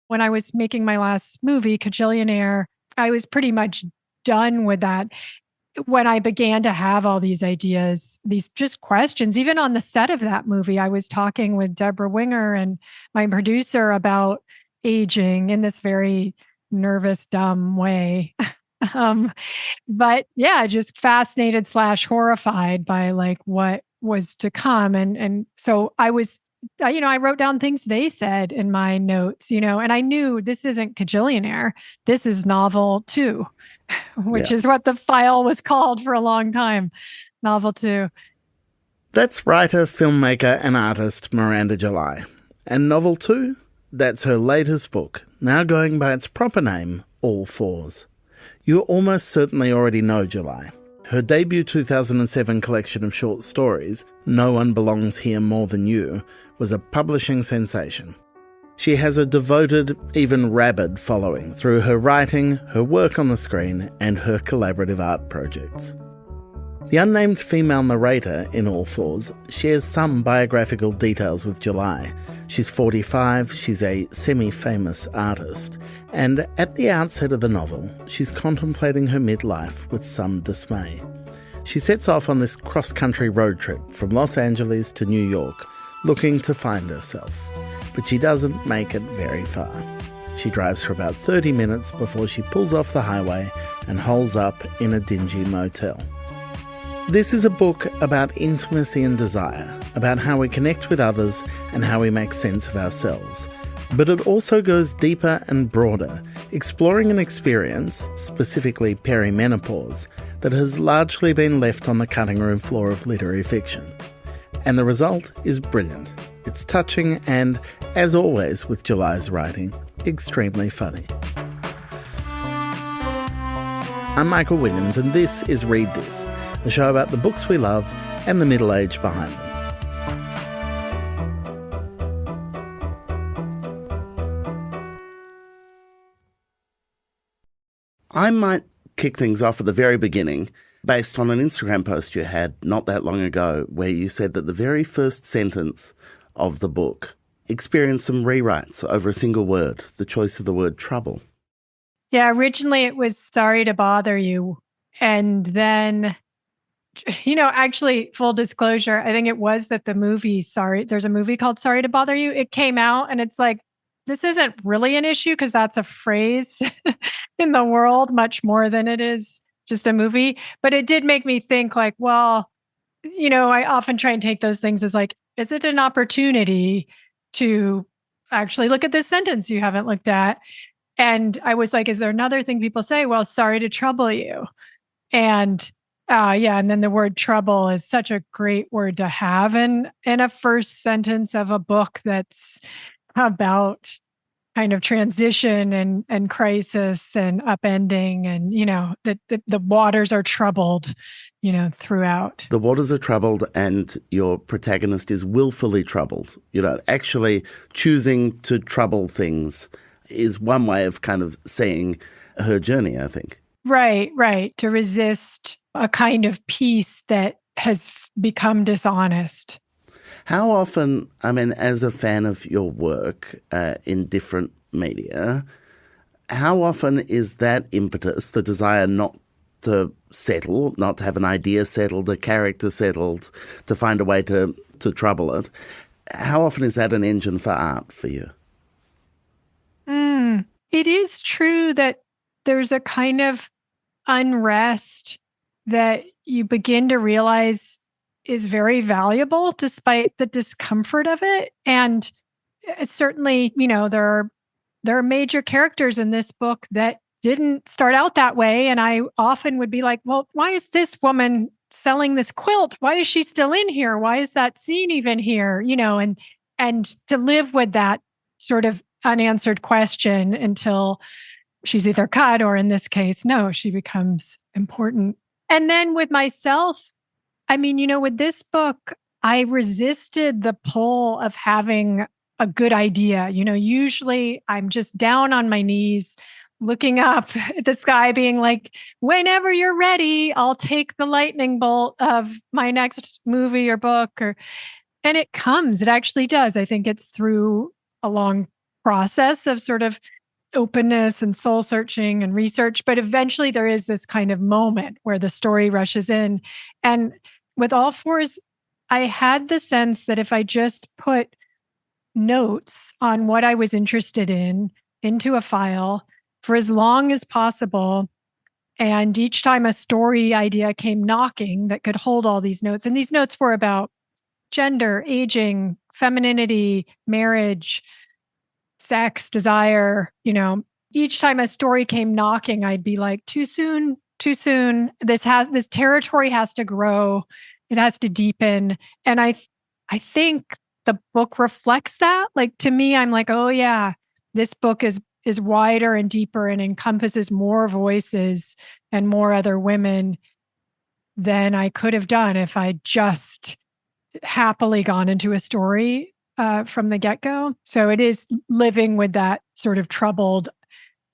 When I was making my last movie, Cajillionaire, I was pretty much done with that. When I began to have all these ideas, these just questions, even on the set of that movie, I was talking with Deborah Winger and my producer about aging in this very nervous, dumb way. um, but yeah, just fascinated slash horrified by like what was to come. And so I was, I wrote down things they said in my notes, and I knew this isn't Cajillionaire. This is novel two, which Yeah. is what the file was called for a long time. Novel two. That's writer, filmmaker, and artist Miranda July. And novel 2? That's her latest book, now going by its proper name, All Fours. You almost certainly already know July. Her debut 2007 collection of short stories, No One Belongs Here More Than You, was a publishing sensation. She has a devoted, even rabid following through her writing, her work on the screen, and her collaborative art projects. The unnamed female narrator in All Fours shares some biographical details with July. She's 45, she's a semi-famous artist, and at the outset of the novel, she's contemplating her midlife with some dismay. She sets off on this cross-country road trip from Los Angeles to New York, looking to find herself. But she doesn't make it very far. She drives for about 30 minutes before she pulls off the highway and holes up in a dingy motel. This is a book about intimacy and desire, about how we connect with others and how we make sense of ourselves. But it also goes deeper and broader, exploring an experience, specifically perimenopause, that has largely been left on the cutting room floor of literary fiction. And the result is brilliant. It's touching and, as always with July's writing, extremely funny. I'm Michael Williams, and this is Read This, a show about the books we love and the middle age behind them. I might kick things off at the very beginning based on an Instagram post you had not that long ago where you said that the very first sentence of the book experienced some rewrites over a single word, the choice of the word trouble. Yeah, originally it was sorry to bother you. And then, actually, full disclosure, I think it was that there's a movie called Sorry to Bother You. It came out and it's like, this isn't really an issue because that's a phrase in the world much more than it is just a movie. But it did make me think like, well, I often try and take those things as like, is it an opportunity to actually look at this sentence you haven't looked at? And I was like, is there another thing people say? Well, sorry to trouble you. And and then the word trouble is such a great word to have in a first sentence of a book that's about kind of transition and crisis and upending and, the waters are troubled, throughout. The waters are troubled and your protagonist is willfully troubled. Actually choosing to trouble things is one way of kind of seeing her journey, I think. Right. To resist a kind of peace that has become dishonest. How often, as a fan of your work in different media, how often is that impetus, the desire not to settle, not to have an idea settled, a character settled, to find a way to trouble it, how often is that an engine for art for you? It is true that there's a kind of unrest that you begin to realize is very valuable despite the discomfort of it. And it's certainly, there are major characters in this book that didn't start out that way. And I often would be like, well, why is this woman selling this quilt? Why is she still in here? Why is that scene even here? And to live with that sort of unanswered question until she's either cut or in this case, no, she becomes important. And then with myself, with this book, I resisted the pull of having a good idea. Usually I'm just down on my knees, looking up at the sky, being like, whenever you're ready, I'll take the lightning bolt of my next movie or book. And it comes, it actually does. I think it's through a long process of sort of openness and soul searching and research. But eventually there is this kind of moment where the story rushes in. And with All Fours, I had the sense that if I just put notes on what I was interested in into a file for as long as possible, and each time a story idea came knocking that could hold all these notes, and these notes were about gender, aging, femininity, marriage, sex, desire, each time a story came knocking, I'd be like, too soon, too soon. This territory has to grow. It has to deepen. And I think the book reflects that. Like, to me, I'm like, oh yeah, this book is wider and deeper and encompasses more voices and more other women than I could have done if I just happily gone into a story from the get-go. So it is living with that sort of troubled,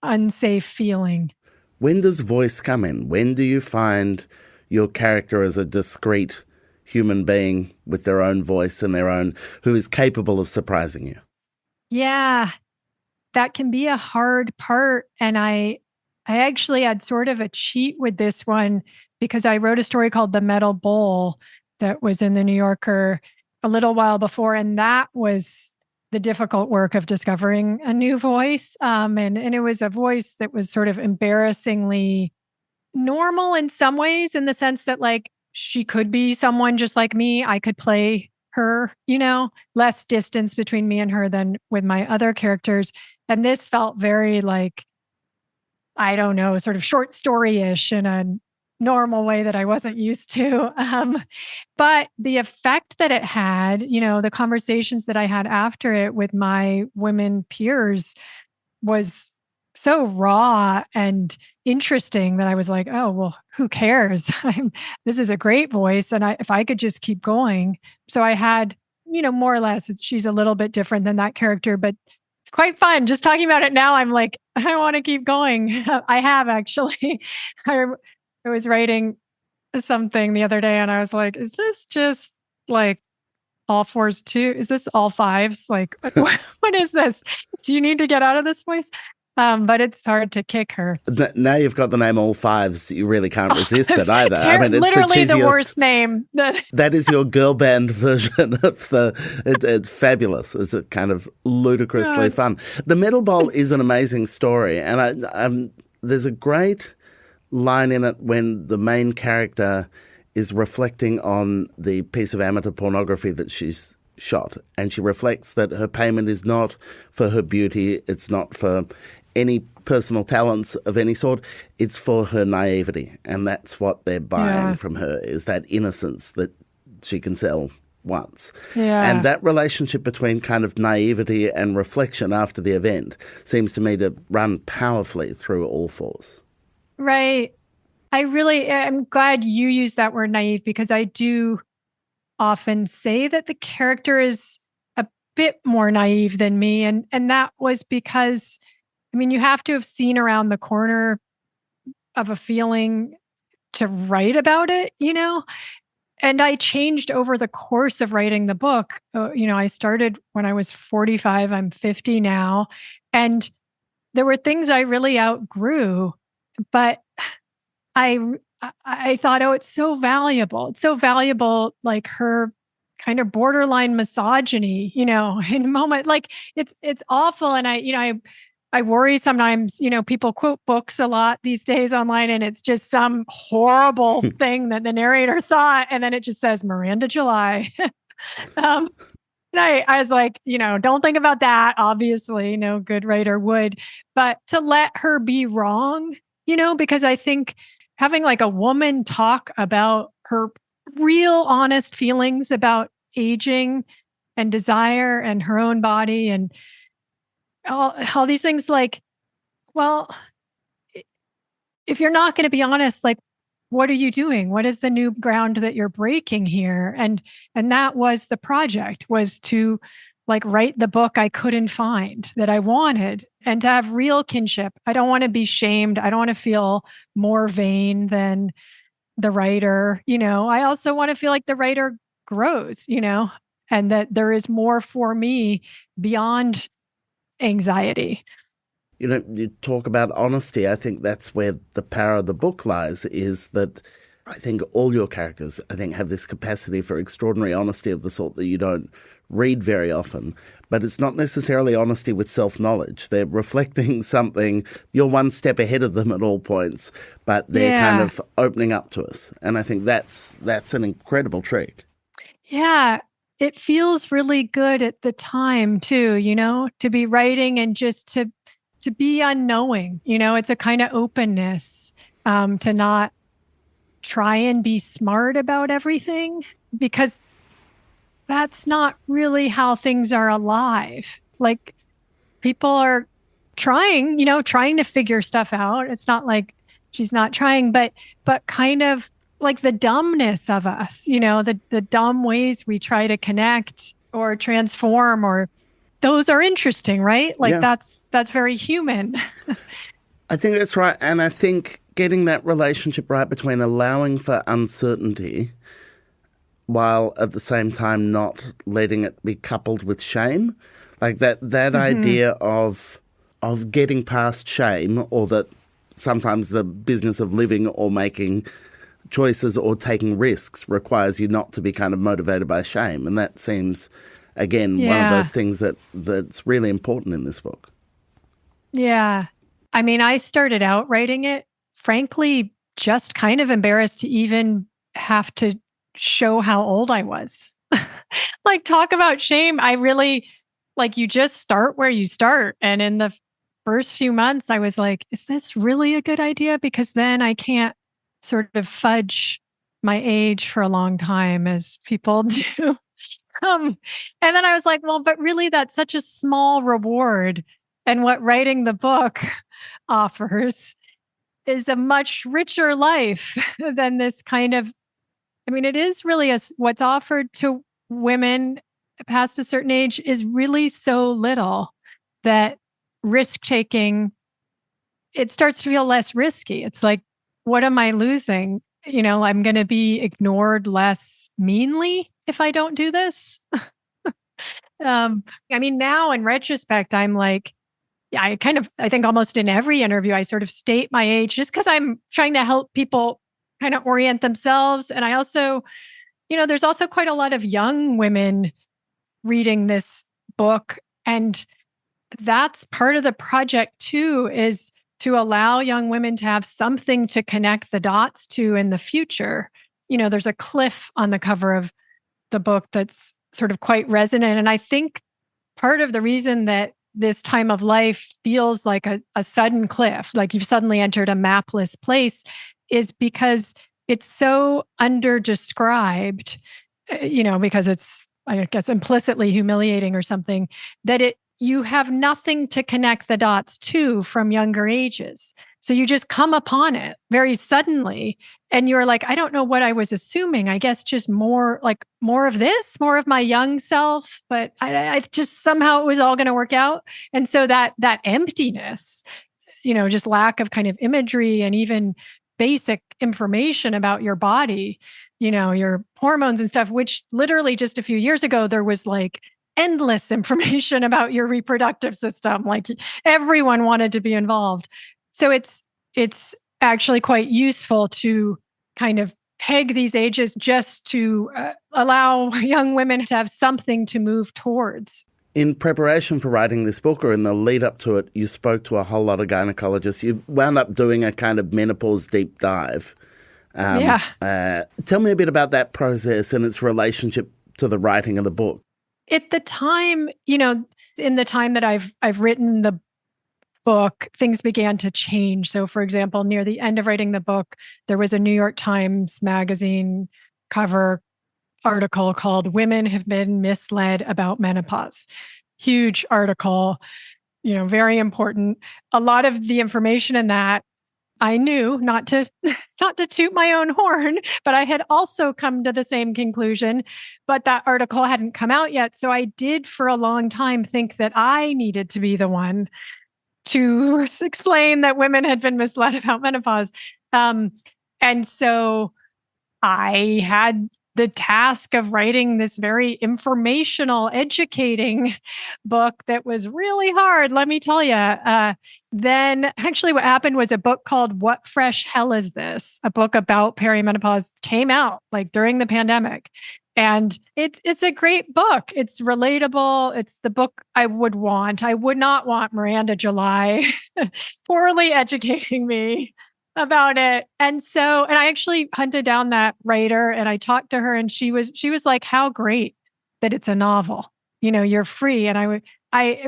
unsafe feeling. When does voice come in? When do you find your character as a discrete human being with their own voice and who is capable of surprising you? Yeah, that can be a hard part. And I actually had sort of a cheat with this one because I wrote a story called The Metal Bowl that was in the New Yorker a little while before. And that was the difficult work of discovering a new voice. And it was a voice that was sort of embarrassingly normal in some ways, in the sense that like she could be someone just like me. I could play her, less distance between me and her than with my other characters. And this felt very like, I don't know, sort of short story-ish in a normal way that I wasn't used to. But the effect that it had, the conversations that I had after it with my women peers was so raw and interesting that I was like, oh, well, who cares? This is a great voice. And if I could just keep going. So I had, more or less, she's a little bit different than that character, but it's quite fun. Just talking about it now, I'm like, I want to keep going. I have actually. I was writing something the other day and I was like, is this just like All Fours too? Is this All Fives? Like, what is this? Do you need to get out of this voice? But it's hard to kick her. Now you've got the name All Fives, you really can't resist it either. It's literally the worst name. That is your girl band version of it's fabulous. It's a kind of ludicrously fun. The Metal Bowl is an amazing story, and there's a great line in it when the main character is reflecting on the piece of amateur pornography that she's shot, and she reflects that her payment is not for her beauty, it's not for any personal talents of any sort, it's for her naivety. And that's what they're buying from her, is that innocence that she can sell once. Yeah. And that relationship between kind of naivety and reflection after the event seems to me to run powerfully through All Fours. Right. I'm glad you used that word naive, because I do often say that the character is a bit more naive than me. And that was because, you have to have seen around the corner of a feeling to write about it, And I changed over the course of writing the book. I started when I was 45, I'm 50 now. And there were things I really outgrew, but I thought, oh, it's so valuable. It's so valuable, like her kind of borderline misogyny, in a moment, like it's awful. And I worry sometimes, people quote books a lot these days online, and it's just some horrible thing that the narrator thought. And then it just says Miranda July. And I was like, don't think about that. Obviously, no good writer would, but to let her be wrong, because I think having like a woman talk about her real honest feelings about aging and desire and her own body and all these things, like, well, if you're not going to be honest, like, what are you doing? What is the new ground that you're breaking here? And that was the project, was to like write the book I couldn't find that I wanted, and to have real kinship. I don't want to be shamed. I don't want to feel more vain than the writer. I also want to feel like the writer grows, and that there is more for me beyond anxiety. You talk about honesty. I think that's where the power of the book lies, is that I think all your characters, I think, have this capacity for extraordinary honesty of the sort that you don't read very often. But it's not necessarily honesty with self-knowledge. They're reflecting something. You're one step ahead of them at all points, but they're kind of opening up to us. And I think that's an incredible trick. Yeah. It feels really good at the time too, to be writing and just to be unknowing. It's a kind of openness, to not try and be smart about everything, because that's not really how things are alive. Like, people are trying to figure stuff out. It's not like she's not trying, but kind of like the dumbness of us, the dumb ways we try to connect or transform, or those are interesting, right? Like, that's very human. I think that's right. And I think getting that relationship right between allowing for uncertainty while at the same time not letting it be coupled with shame, like that idea of getting past shame, or that sometimes the business of living or making choices or taking risks requires you not to be kind of motivated by shame. And that seems, again, one of those things that's really important in this book. Yeah. I mean, I started out writing it, frankly, just kind of embarrassed to even have to show how old I was. Like, talk about shame. I really, like, you just start where you start. And in the first few months, I was like, is this really a good idea? Because then I can't sort of fudge my age for a long time as people do. And then I was like, well, but really, that's such a small reward. And what writing the book offers is a much richer life than this kind of, I mean, it is really what's offered to women past a certain age is really so little that risk-taking, it starts to feel less risky. It's like, what am I losing? I'm going to be ignored less meanly if I don't do this. I mean, now in retrospect, I'm like, I think almost in every interview, I sort of state my age just because I'm trying to help people kind of orient themselves. And I also, there's also quite a lot of young women reading this book. And that's part of the project too, is to allow young women to have something to connect the dots to in the future. There's a cliff on the cover of the book that's sort of quite resonant. And I think part of the reason that this time of life feels like a sudden cliff, like you've suddenly entered a mapless place, is because it's so under-described, because it's, I guess, implicitly humiliating or something, that you have nothing to connect the dots to from younger ages. So you just come upon it very suddenly, and you're like, I don't know what I was assuming. I guess just more of this, more of my young self, but I just somehow it was all going to work out. And so that emptiness, just lack of kind of imagery and even basic information about your body, your hormones and stuff, which literally just a few years ago, there was like endless information about your reproductive system. Like, everyone wanted to be involved. So it's actually quite useful to kind of peg these ages just to allow young women to have something to move towards. In preparation for writing this book, or in the lead up to it, you spoke to a whole lot of gynecologists. You wound up doing a kind of menopause deep dive. Tell me a bit about that process and its relationship to the writing of the book. At the time, in the time that I've written the book, things began to change. So, for example, near the end of writing the book, there was a New York Times magazine cover article called "Women Have Been Misled About Menopause." Huge article, very important. A lot of the information in that I knew, not to toot my own horn, but I had also come to the same conclusion, but that article hadn't come out yet. So I did for a long time think that I needed to be the one to explain that women had been misled about menopause. And so I had the task of writing this very informational, educating book that was really hard, let me tell you. Then actually what happened was a book called What Fresh Hell Is This? A book about perimenopause came out like during the pandemic. And it's a great book. It's relatable. It's the book I would want. I would not want Miranda July poorly educating me about it. And I actually hunted down that writer and I talked to her and she was like, how great that it's a novel. You're free. And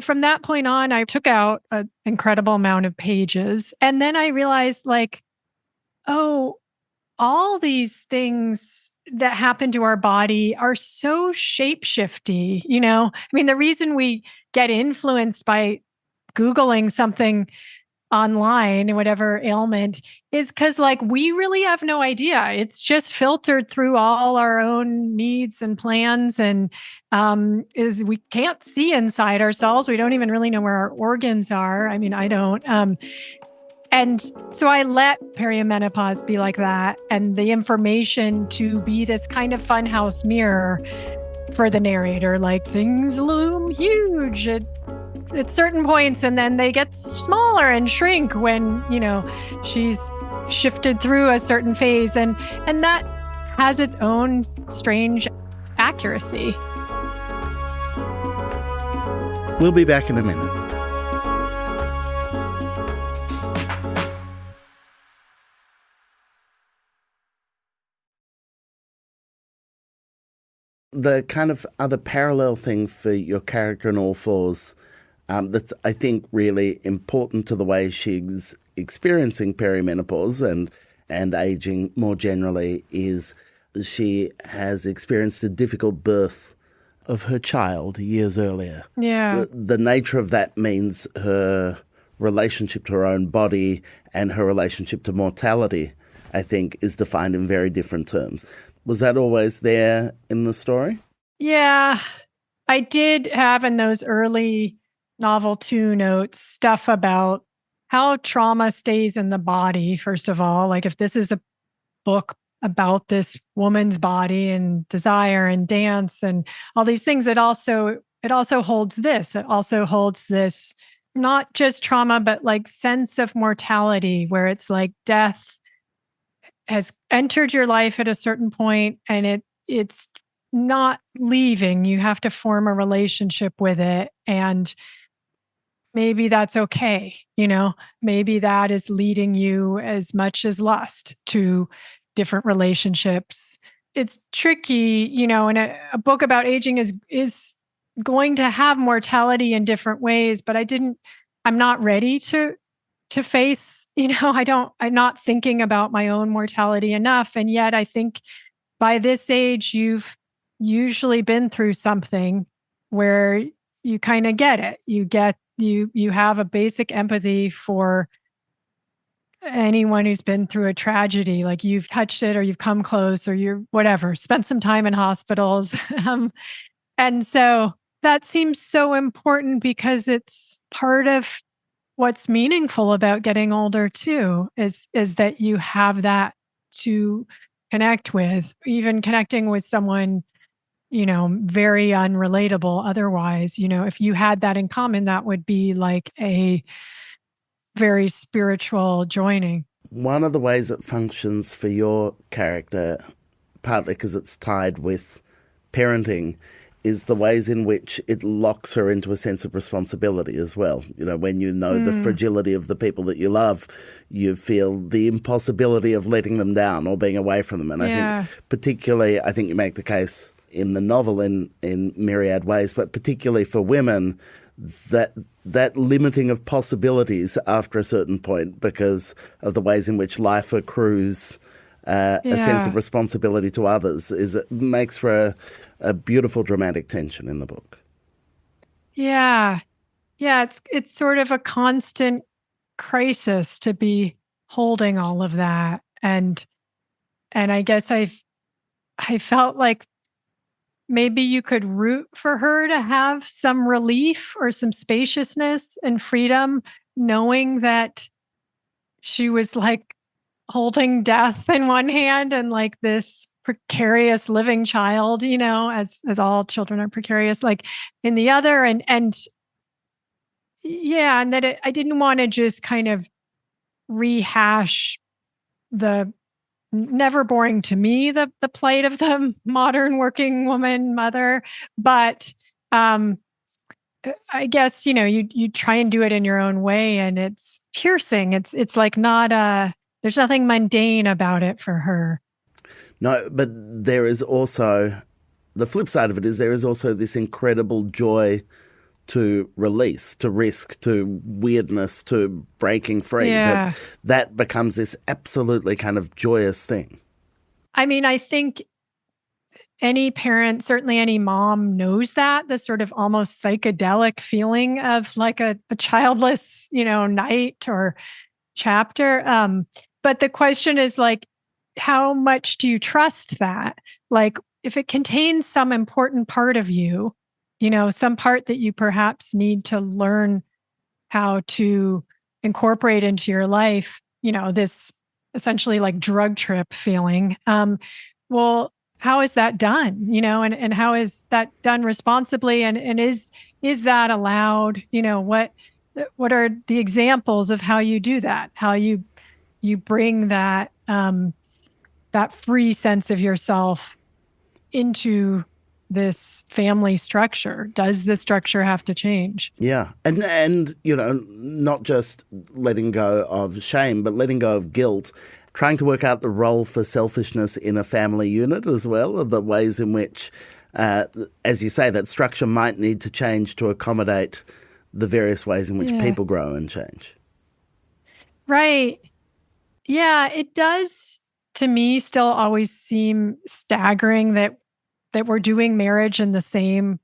from that point on, I took out an incredible amount of pages. And then I realized like, oh, all these things that happen to our body are so shape-shifty. I mean, the reason we get influenced by Googling something online, whatever ailment, is because like we really have no idea. It's just filtered through all our own needs and plans, and is we can't see inside ourselves. We don't even really know where our organs are. I mean, I don't. And so I let perimenopause be like that, and the information to be this kind of funhouse mirror for the narrator. Like things loom huge at certain points, and then they get smaller and shrink when she's shifted through a certain phase, and that has its own strange accuracy. We'll be back in a minute. The kind of other parallel thing for your character in All Fours that's, I think, really important to the way she's experiencing perimenopause and aging more generally is she has experienced a difficult birth of her child years earlier. Yeah. The nature of that means her relationship to her own body and her relationship to mortality, I think, is defined in very different terms. Was that always there in the story? Yeah. I did have in those early novel 2 notes stuff about how trauma stays in the body, first of all. Like if this is a book about this woman's body and desire and dance and all these things, it also holds this. It also holds this not just trauma, but like sense of mortality, where it's like death has entered your life at a certain point and it's not leaving. You have to form a relationship with it. And maybe that's okay. Maybe that is leading you as much as lust to different relationships. It's tricky, and a book about aging is going to have mortality in different ways, but I'm not ready to face, I'm not thinking about my own mortality enough. And yet I think by this age, you've usually been through something where you kind of get it. You have a basic empathy for anyone who's been through a tragedy, like you've touched it or you've come close or you're whatever, spent some time in hospitals. And so that seems so important because it's part of what's meaningful about getting older too, is that you have that to connect with, even connecting with someone, very unrelatable otherwise. If you had that in common, that would be like a very spiritual joining. One of the ways it functions for your character, partly because it's tied with parenting, is the ways in which it locks her into a sense of responsibility as well. When you know the fragility of the people that you love, you feel the impossibility of letting them down or being away from them. And I think you make the case in the novel in myriad ways, but particularly for women, that limiting of possibilities after a certain point because of the ways in which life accrues a sense of responsibility to others it makes for a beautiful dramatic tension in the book. Yeah. It's sort of a constant crisis to be holding all of that, and I guess I felt like maybe you could root for her to have some relief or some spaciousness and freedom, knowing that she was like holding death in one hand and like this precarious living child, as all children are precarious, like in the other. And yeah, and that I didn't want to just kind of rehash the never boring to me, the plight of the modern working woman mother. But I guess, you try and do it in your own way, and it's piercing. It's like not there's nothing mundane about it for her. No, but there is also, the flip side of it is there is also this incredible joy to release, to risk, to weirdness, to breaking free. Yeah. That becomes this absolutely kind of joyous thing. I mean, I think any parent, certainly any mom, knows that, the sort of almost psychedelic feeling of like a childless, night or chapter. But the question is like, how much do you trust that? Like, if it contains some important part of you, some part that you perhaps need to learn how to incorporate into your life, this essentially like drug trip feeling. Well, how is that done? And how is that done responsibly? And is that allowed? What are the examples of how you do that? How you bring that that free sense of yourself into this family structure? Does the structure have to change? Yeah. And not just letting go of shame, but letting go of guilt, trying to work out the role for selfishness in a family unit as well, or the ways in which, as you say, that structure might need to change to accommodate the various ways in which people grow and change. Right. Yeah, it does, to me, still always seem staggering that we're doing marriage in the same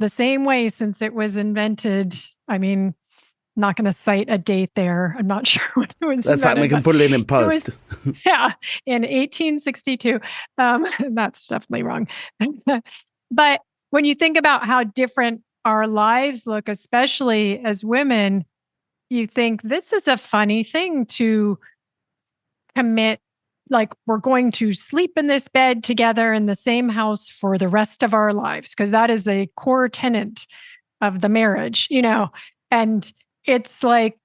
way since it was invented. I mean, I'm not going to cite a date there. I'm not sure when it was That's invented. fine. We can put it in post. In 1862. That's definitely wrong. But when you think about how different our lives look, especially as women, you think this is a funny thing to commit. Like, we're going to sleep in this bed together in the same house for the rest of our lives, because that is a core tenet of the marriage, and it's like,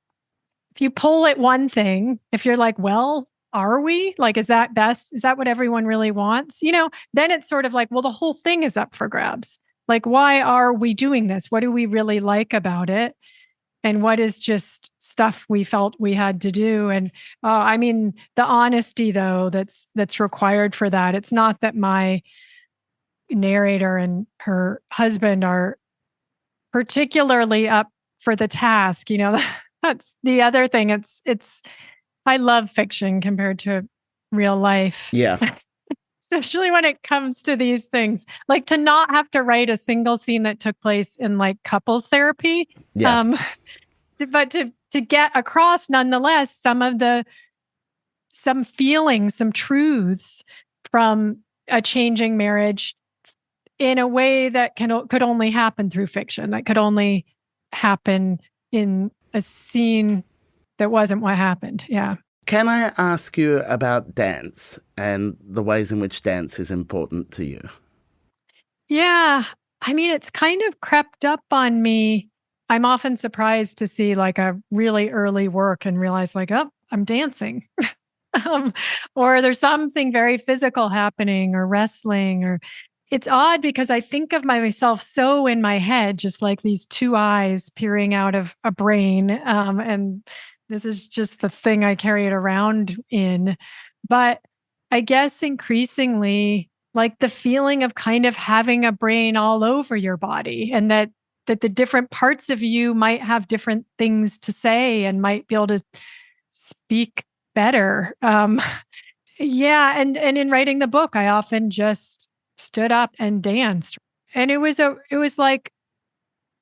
if you pull at one thing, if you're like, well, are we? Like, is that best? Is that what everyone really wants? Then it's sort of like, well, the whole thing is up for grabs. Like, why are we doing this? What do we really like about it? And what is just stuff we felt we had to do? And I mean, the honesty, though, that's required for that. It's not that my narrator and her husband are particularly up for the task. That's the other thing. It's I love fiction compared to real life. Yeah. Especially when it comes to these things, like to not have to write a single scene that took place in like couples therapy. Yeah. But to get across nonetheless some feelings, some truths from a changing marriage in a way that could only happen through fiction, that could only happen in a scene that wasn't what happened. Yeah. Can I ask you about dance and the ways in which dance is important to you? Yeah. I mean, it's kind of crept up on me. I'm often surprised to see like a really early work and realize like, oh, I'm dancing. Or there's something very physical happening, or wrestling, or it's odd because I think of myself so in my head, just like these two eyes peering out of a brain. And this is just the thing I carry it around in. But I guess increasingly, like the feeling of kind of having a brain all over your body, and that the different parts of you might have different things to say and might be able to speak better. Yeah. And in writing the book, I often just stood up and danced. And it was like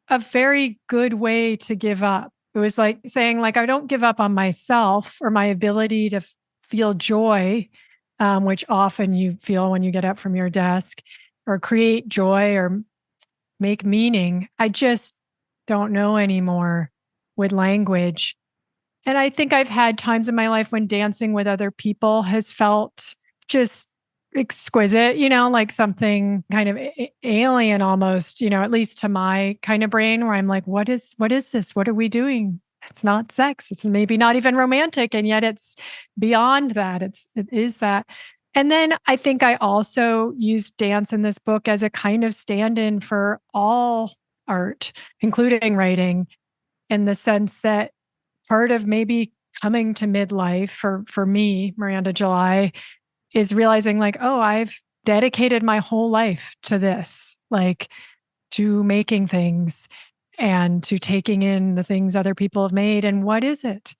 a very good way to give up. It was like saying, like, I don't give up on myself or my ability to feel joy, which often you feel when you get up from your desk, or create joy or make meaning. I just don't know anymore with language. And I think I've had times in my life when dancing with other people has felt just exquisite, like something kind of alien almost, at least to my kind of brain, where I'm like, what is this? What are we doing? It's not sex. It's maybe not even romantic. And yet it's beyond that. It is that. And then I think I also used dance in this book as a kind of stand-in for all art, including writing, in the sense that part of maybe coming to midlife for me, Miranda July, is realizing like, oh, I've dedicated my whole life to this, like to making things and to taking in the things other people have made. And what is it?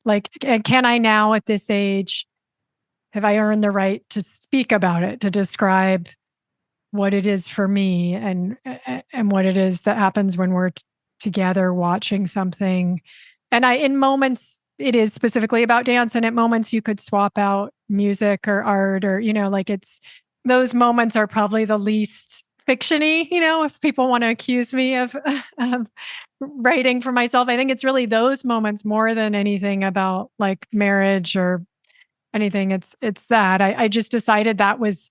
Like, and can I now at this age, have I earned the right to speak about it, to describe what it is for me and what it is that happens when we're together watching something. And in moments, it is specifically about dance, and at moments you could swap out music or art or, like those moments are probably the least fiction-y, if people want to accuse me of writing for myself. I think it's really those moments more than anything about like marriage or anything. It's that I just decided that was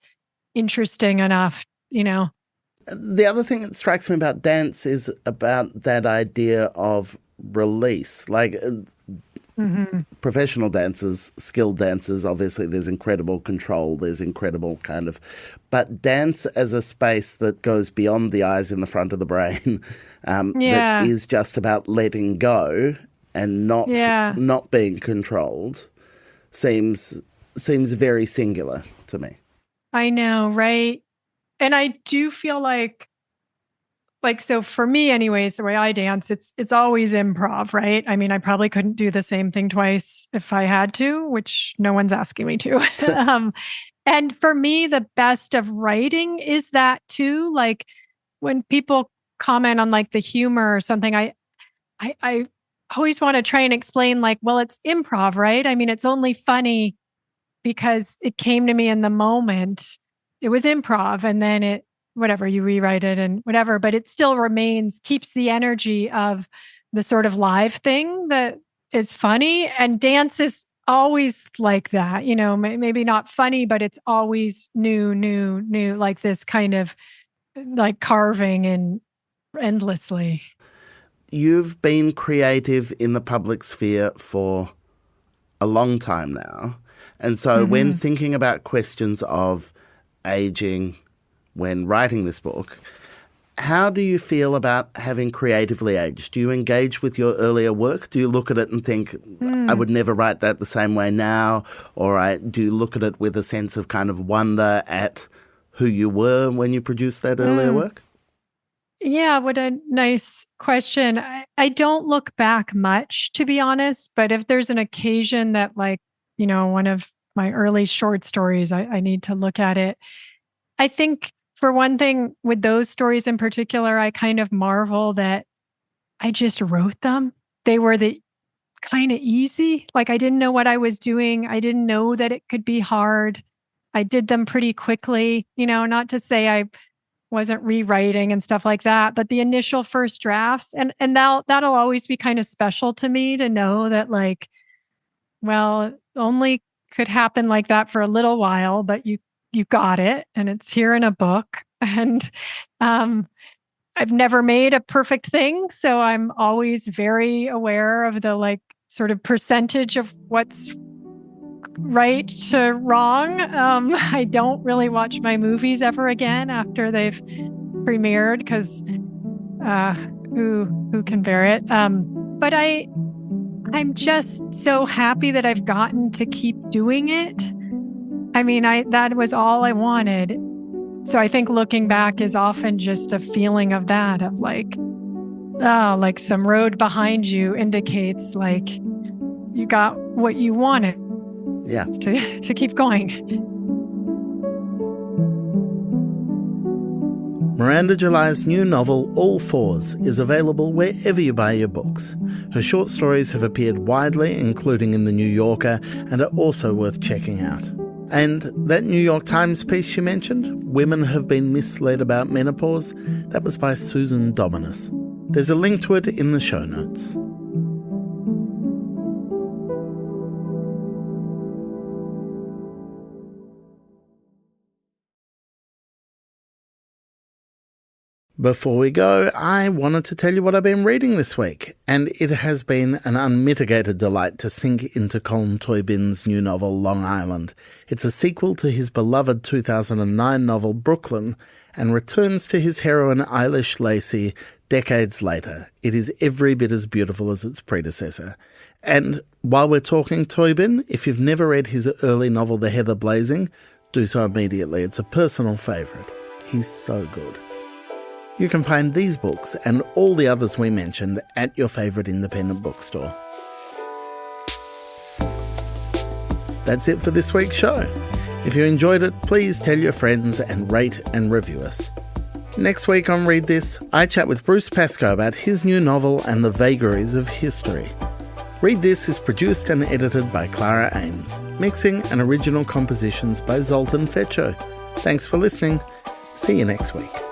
interesting enough. The other thing that strikes me about dance is about that idea of release. Like professional dancers, skilled dancers, obviously there's incredible control, there's incredible but dance as a space that goes beyond the eyes in the front of the brain, that is just about letting go and not being controlled, seems very singular to me. I know, right? And I do feel like, so for me anyways, the way I dance, it's always improv, right? I mean, I probably couldn't do the same thing twice if I had to, which no one's asking me to. And for me, the best of writing is that too. Like when people comment on like the humor or something, I always want to try and explain like, well, it's improv, right? I mean, it's only funny because it came to me in the moment. It was improv, and then whatever, you rewrite it and whatever, but it still keeps the energy of the sort of live thing that is funny. And dance is always like that, maybe not funny, but it's always new, like this kind of like carving and endlessly. You've been creative in the public sphere for a long time now. And so when thinking about questions of aging, when writing this book, how do you feel about having creatively aged? Do you engage with your earlier work? Do you look at it and think, I would never write that the same way now? Or do you look at it with a sense of kind of wonder at who you were when you produced that earlier work? Yeah, what a nice question. I don't look back much, to be honest, but if there's an occasion that like, one of my early short stories, I need to look at it. I think for one thing, with those stories in particular, I kind of marvel that I just wrote them. They were the kind of easy. Like I didn't know what I was doing. I didn't know that it could be hard. I did them pretty quickly, not to say I wasn't rewriting and stuff like that, but the initial first drafts, and that'll always be kind of special to me to know that like, well, it only could happen like that for a little while, but you got it and it's here in a book. And I've never made a perfect thing, so I'm always very aware of the like sort of percentage of what's right to wrong. I don't really watch my movies ever again after they've premiered because who can bear it? But I'm just so happy that I've gotten to keep doing it. I mean, that was all I wanted. So I think looking back is often just a feeling of that, of like, like some road behind you indicates like you got what you wanted. Yeah. To keep going. Miranda July's new novel, All Fours, is available wherever you buy your books. Her short stories have appeared widely, including in The New Yorker, and are also worth checking out. And that New York Times piece she mentioned, Women Have Been Misled About Menopause, that was by Susan Dominus. There's a link to it in the show notes. Before we go, I wanted to tell you what I've been reading this week, and it has been an unmitigated delight to sink into Colm Tóibín's new novel, Long Island. It's a sequel to his beloved 2009 novel, Brooklyn, and returns to his heroine, Eilish Lacey, decades later. It is every bit as beautiful as its predecessor. And while we're talking Tóibín, if you've never read his early novel, The Heather Blazing, do so immediately. It's a personal favourite. He's so good. You can find these books and all the others we mentioned at your favourite independent bookstore. That's it for this week's show. If you enjoyed it, please tell your friends and rate and review us. Next week on Read This, I chat with Bruce Pascoe about his new novel and the vagaries of history. Read This is produced and edited by Clara Ames. Mixing and original compositions by Zoltan Fecho. Thanks for listening. See you next week.